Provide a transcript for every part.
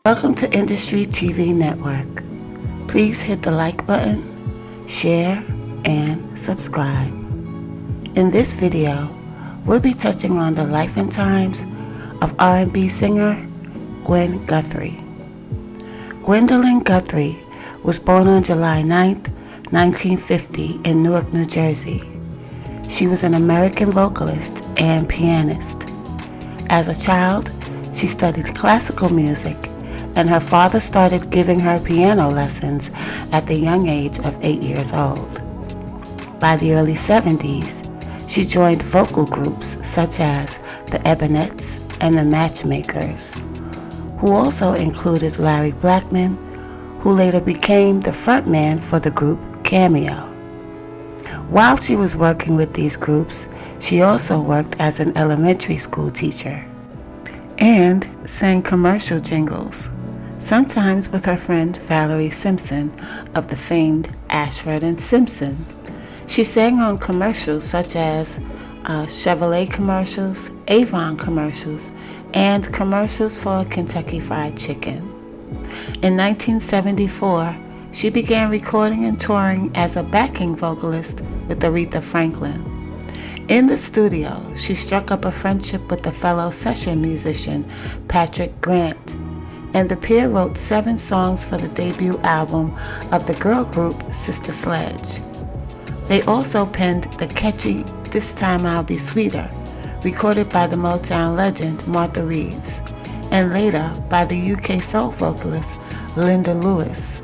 Welcome to Industry TV Network. Please hit the like button, share, and subscribe. In this video, we'll be touching on the life and times of R&B singer Gwen Guthrie. Gwendolyn Guthrie was born on July 9, 1950 in Newark, New Jersey. She was an American vocalist and pianist. As a child, she studied classical music, and her father started giving her piano lessons at the young age of 8 years old. By the early 70s, she joined vocal groups such as the Ebenettes and the Matchmakers, who also included Larry Blackmon, who later became the frontman for the group Cameo. While she was working with these groups, she also worked as an elementary school teacher and sang commercial jingles, sometimes with her friend Valerie Simpson of the famed Ashford and Simpson. She sang on commercials such as Chevrolet commercials, Avon commercials, and commercials for Kentucky Fried Chicken. In 1974, she began recording and touring as a backing vocalist with Aretha Franklin. In the studio, she struck up a friendship with the fellow session musician Patrick Grant, and the pair wrote 7 songs for the debut album of the girl group Sister Sledge. They also penned the catchy This Time I'll Be Sweeter, recorded by the Motown legend Martha Reeves, and later by the UK soul vocalist Linda Lewis,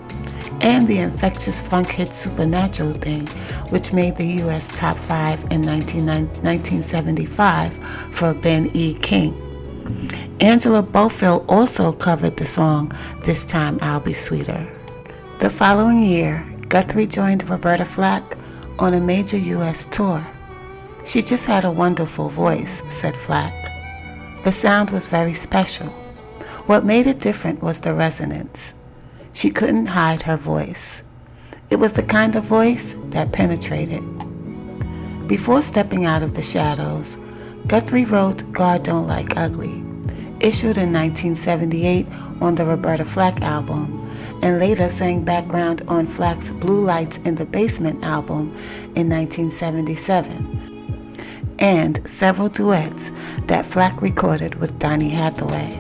and the infectious funk hit Supernatural Thing, which made the US top 5 in 1975 for Ben E. King. Angela Bofill also covered the song This Time I'll Be Sweeter. The following year, Guthrie joined Roberta Flack on a major US tour. She just had a wonderful voice, said Flack. The sound was very special. What made it different was the resonance. She couldn't hide her voice. It was the kind of voice that penetrated. Before stepping out of the shadows, Guthrie wrote God Don't Like Ugly, issued in 1978 on the Roberta Flack album, and later sang background on Flack's Blue Lights in the Basement album in 1977, and several duets that Flack recorded with Donny Hathaway.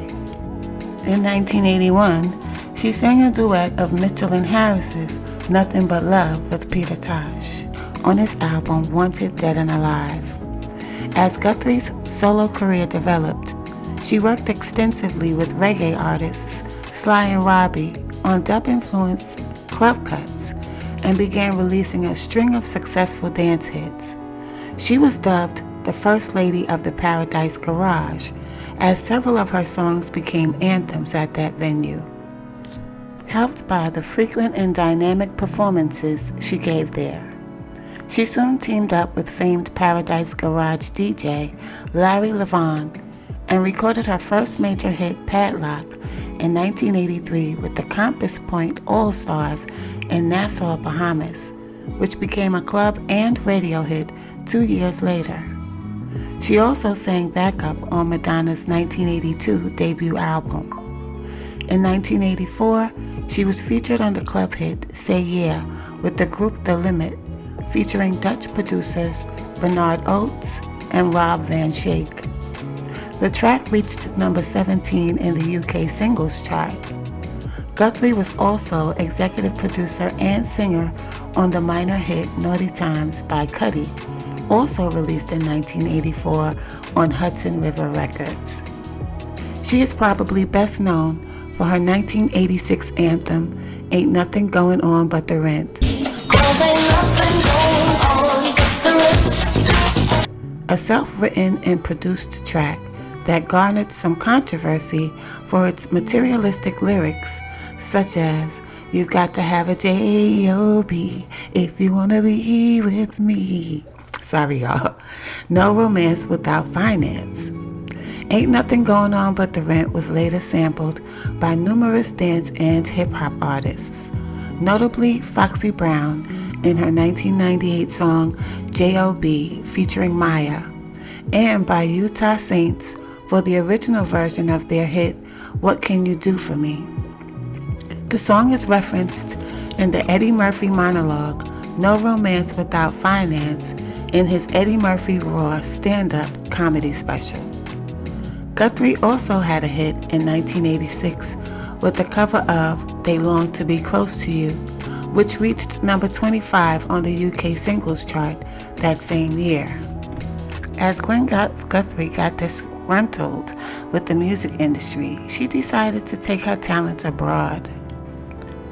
In 1981, she sang a duet of Mitchell and Harris's Nothing But Love with Peter Tosh on his album Wanted Dead and Alive. As Guthrie's solo career developed, she worked extensively with reggae artists Sly and Robbie on dub-influenced club cuts and began releasing a string of successful dance hits. She was dubbed the First Lady of the Paradise Garage, as several of her songs became anthems at that venue. Helped by the frequent and dynamic performances she gave there, she soon teamed up with famed Paradise Garage DJ Larry Levan and recorded her first major hit, Padlock, in 1983 with the Compass Point All-Stars in Nassau, Bahamas, which became a club and radio hit 2 years later. She also sang backup on Madonna's 1982 debut album. In 1984, she was featured on the club hit Say Yeah with the group The Limit, featuring Dutch producers Bernard Oates and Rob Van Schaik. The track reached number 17 in the UK singles chart. Guthrie was also executive producer and singer on the minor hit Naughty Times by Cuddy, also released in 1984 on Hudson River Records. She is probably best known for her 1986 anthem, Ain't Nothing Going On But the Rent. A self-written and produced track that garnered some controversy for its materialistic lyrics, such as, "You've got to have a J-O-B if you want to be with me." Sorry, y'all. No romance without finance. Ain't Nothing Going On But the Rent was later sampled by numerous dance and hip-hop artists, notably Foxy Brown in her 1998 song J.O.B. featuring Maya, and by Utah Saints for the original version of their hit What Can You Do For Me? The song is referenced in the Eddie Murphy monologue, No Romance Without Finance, in his Eddie Murphy Raw stand-up comedy special. Guthrie also had a hit in 1986 with the cover of They Long to Be Close to You, which reached number 25 on the UK singles chart that same year. As Gwen Guthrie got disgruntled with the music industry, she decided to take her talents abroad.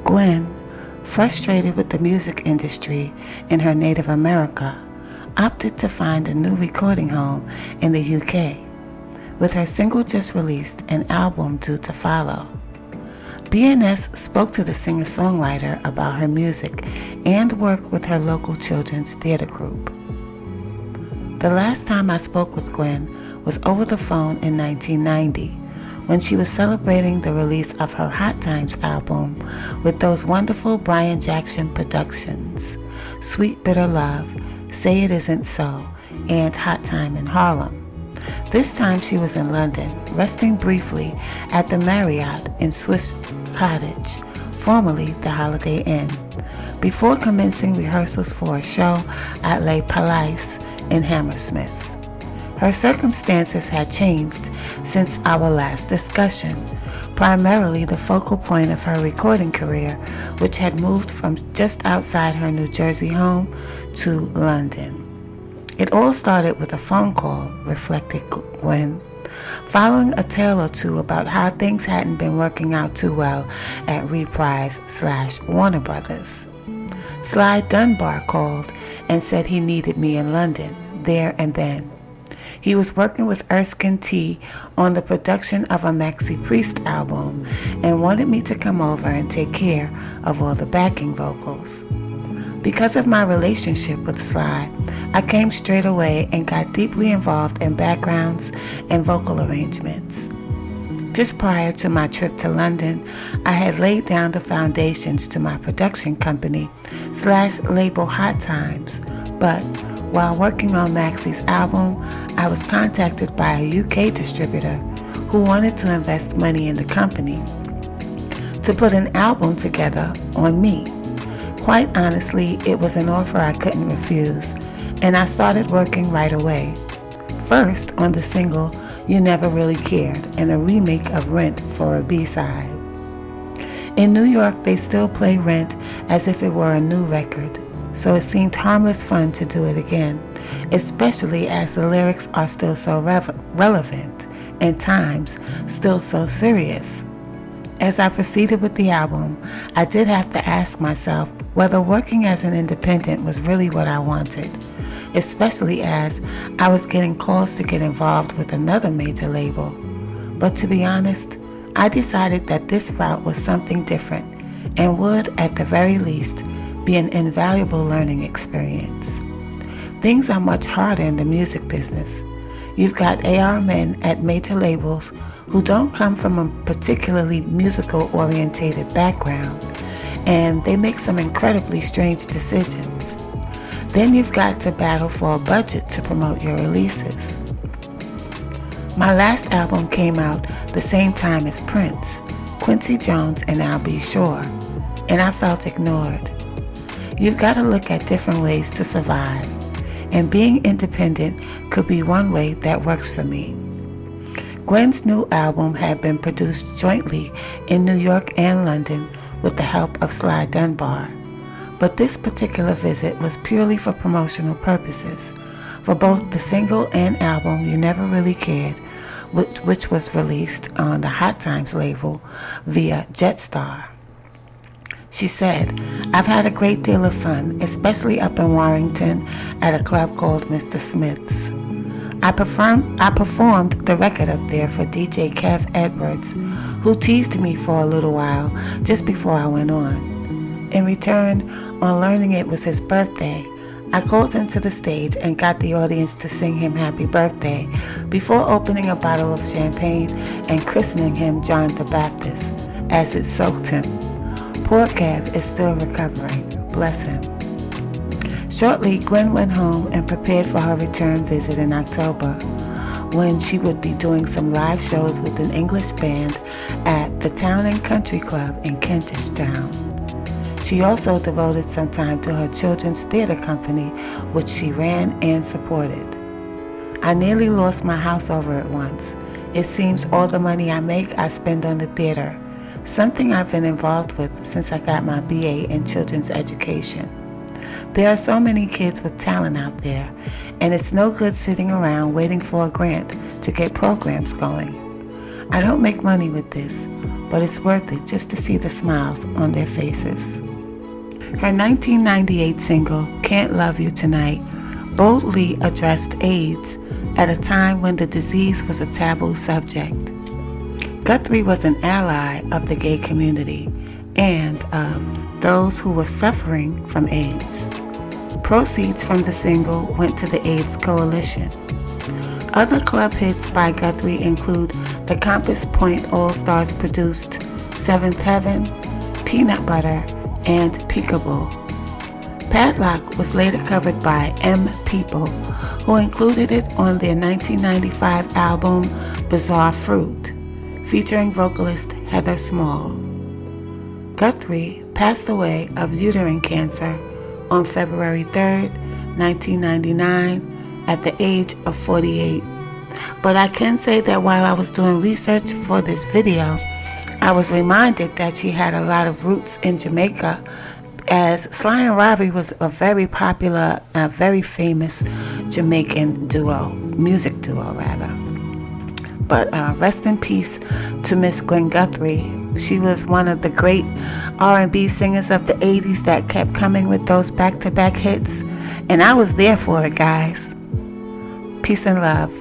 Gwen, frustrated with the music industry in her native America, opted to find a new recording home in the UK, with her single just released, an album due to follow. BNS spoke to the singer-songwriter about her music and work with her local children's theater group. The last time I spoke with Gwen was over the phone in 1990, when she was celebrating the release of her Hot Times album with those wonderful Brian Jackson productions, Sweet Bitter Love, Say It Isn't So, and Hot Time in Harlem. This time she was in London, resting briefly at the Marriott in Swiss Cottage, formerly the Holiday Inn, before commencing rehearsals for a show at Les Palais in Hammersmith. Her circumstances had changed since our last discussion, primarily the focal point of her recording career, which had moved from just outside her New Jersey home to London. It all started with a phone call, reflected Gwen, following a tale or two about how things hadn't been working out too well at Reprise/Warner Brothers. Sly Dunbar called and said he needed me in London, there and then. He was working with Erskine T on the production of a Maxi Priest album and wanted me to come over and take care of all the backing vocals. Because of my relationship with Sly, I came straight away and got deeply involved in backgrounds and vocal arrangements. Just prior to my trip to London, I had laid down the foundations to my production company / label Hot Times, but while working on Maxi's album, I was contacted by a UK distributor who wanted to invest money in the company to put an album together on me. Quite honestly, it was an offer I couldn't refuse, and I started working right away. First on the single You Never Really Cared and a remake of Rent for a B-side. In New York, they still play Rent as if it were a new record, so it seemed harmless fun to do it again, especially as the lyrics are still so relevant and times still so serious. As I proceeded with the album, I did have to ask myself whether working as an independent was really what I wanted, especially as I was getting calls to get involved with another major label. But to be honest, I decided that this route was something different and would, at the very least, be an invaluable learning experience. Things are much harder in the music business. You've got AR men at major labels who don't come from a particularly musical-orientated background, and they make some incredibly strange decisions. Then you've got to battle for a budget to promote your releases. My last album came out the same time as Prince, Quincy Jones, and I'll Be Sure, and I felt ignored. You've got to look at different ways to survive, and being independent could be one way that works for me. Gwen's new album had been produced jointly in New York and London with the help of Sly Dunbar, but this particular visit was purely for promotional purposes, for both the single and album You Never Really Cared, which was released on the Hot Times label via Jetstar. She said, "I've had a great deal of fun, especially up in Warrington at a club called Mr. Smith's. I performed the record up there for DJ Kev Edwards, who teased me for a little while just before I went on. In return, on learning it was his birthday, I called him to the stage and got the audience to sing him happy birthday before opening a bottle of champagne and christening him John the Baptist, as it soaked him. Poor Kev is still recovering. Bless him." Shortly, Gwen went home and prepared for her return visit in October. when she would be doing some live shows with an English band at the Town and Country Club in Kentish Town. She also devoted some time to her children's theater company, which she ran and supported. I nearly lost my house over it once. It seems all the money I make I spend on the theater, something I've been involved with since I got my BA in children's education. There are so many kids with talent out there, and it's no good sitting around waiting for a grant to get programs going. I don't make money with this, but it's worth it just to see the smiles on their faces. Her 1998 single, Can't Love You Tonight, boldly addressed AIDS at a time when the disease was a taboo subject. Guthrie was an ally of the gay community and of those who were suffering from AIDS. Proceeds from the single went to the AIDS Coalition. Other club hits by Guthrie include the Compass Point All-Stars produced Seventh Heaven, Peanut Butter, and Peekaboo. Padlock was later covered by M People, who included it on their 1995 album Bizarre Fruit, featuring vocalist Heather Small. Guthrie passed away of uterine cancer on February 3, 1999, at the age of 48. But I can say that while I was doing research for this video, I was reminded that she had a lot of roots in Jamaica, as Sly and Robbie was a very popular, very famous Jamaican music duo rather. But rest in peace to Miss Gwen Guthrie. She was one of the great R&B singers of the 80s that kept coming with those back-to-back hits, and I was there for it, guys. Peace and love.